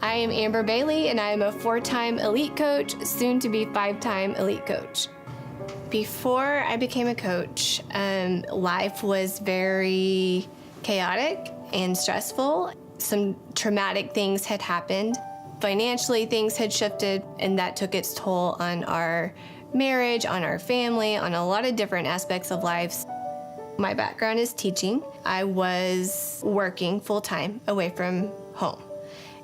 I am Amber Bailey, and I am a 4-time elite coach, soon to be 5-time elite coach. Before I became a coach, life was very chaotic and stressful. Some traumatic things had happened. Financially, things had shifted, and that took its toll on our marriage, on our family, on a lot of different aspects of life. My background is teaching. I was working full-time away from home,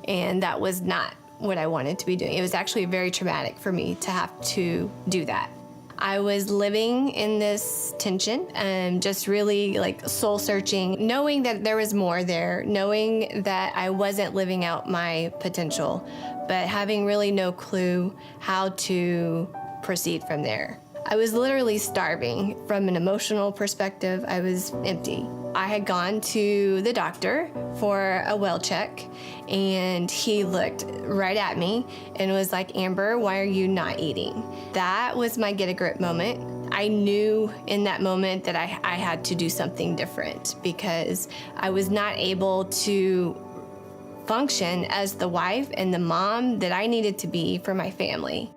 and that was not what I wanted to be doing. It was actually very traumatic for me to have to do that. I was living in this tension and just really like soul searching, knowing that there was more there, knowing that I wasn't living out my potential, but having really no clue how to proceed from there. I was literally starving. From an emotional perspective, I was empty. I had gone to the doctor for a well check, and he looked right at me and was like, Amber, why are you not eating? That was my get a grip moment. I knew in that moment that I had to do something different because I was not able to function as the wife and the mom that I needed to be for my family.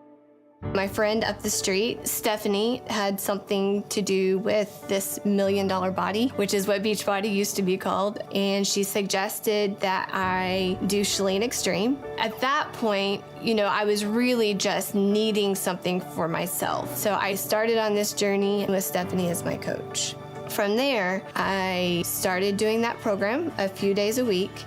My friend up the street, Stephanie, had something to do with this $1 million body, which is what Beachbody used to be called, and she suggested that I do Chalene Extreme. At that point, I was really just needing something for myself. So I started on this journey with Stephanie as my coach. From there, I started doing that program a few days a week.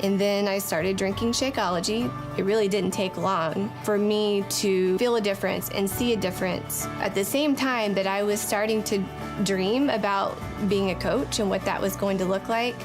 And then I started drinking Shakeology. It really didn't take long for me to feel a difference and see a difference. At the same time that I was starting to dream about being a coach and what that was going to look like,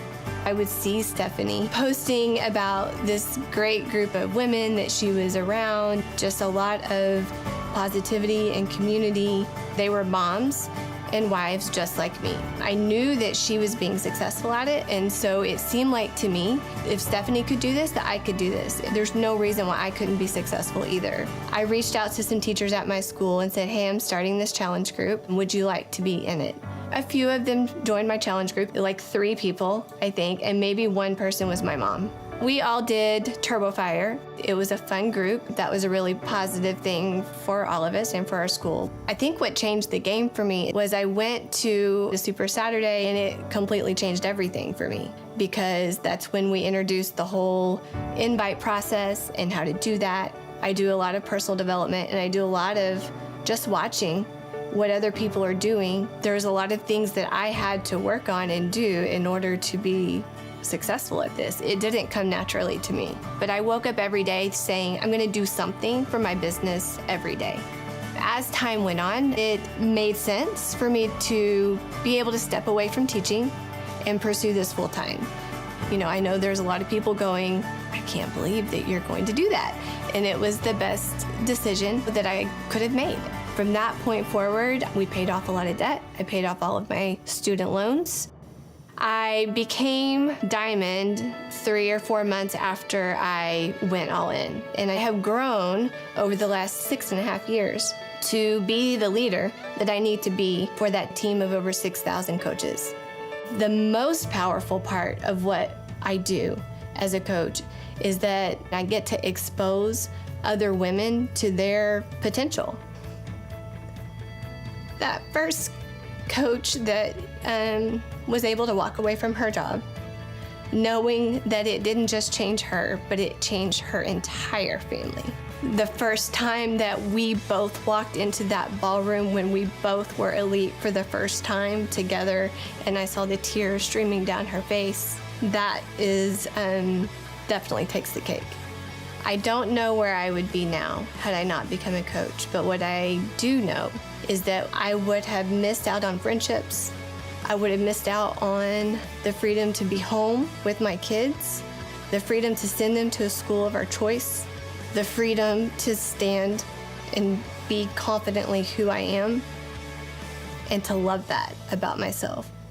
I would see Stephanie posting about this great group of women that she was around, just a lot of positivity and community. They were moms and wives just like me. I knew that she was being successful at it, and so it seemed like to me, if Stephanie could do this, that I could do this. There's no reason why I couldn't be successful either. I reached out to some teachers at my school and said, hey, I'm starting this challenge group. Would you like to be in it? A few of them joined my challenge group, like 3 people, I think, and maybe 1 person was my mom. We all did Turbo Fire. It was a fun group. That was a really positive thing for all of us and for our school. I think what changed the game for me was I went to the Super Saturday, and it completely changed everything for me, because that's when we introduced the whole invite process and how to do that. I do a lot of personal development, and I do a lot of just watching what other people are doing. There's a lot of things that I had to work on and do in order to be successful at this. It didn't come naturally to me. But I woke up every day saying, I'm gonna do something for my business every day. As time went on, it made sense for me to be able to step away from teaching and pursue this full time. I know there's a lot of people going, I can't believe that you're going to do that. And it was the best decision that I could have made. From that point forward, we paid off a lot of debt. I paid off all of my student loans. I became Diamond 3 or 4 months after I went all in. And I have grown over the last 6.5 years to be the leader that I need to be for that team of over 6,000 coaches. The most powerful part of what I do as a coach is that I get to expose other women to their potential. That first coach that was able to walk away from her job, knowing that it didn't just change her, but it changed her entire family. The first time that we both walked into that ballroom when we both were elite for the first time together, and I saw the tears streaming down her face, that is definitely takes the cake. I don't know where I would be now had I not become a coach, but what I do know is that I would have missed out on friendships. I would have missed out on the freedom to be home with my kids, the freedom to send them to a school of our choice, the freedom to stand and be confidently who I am, and to love that about myself.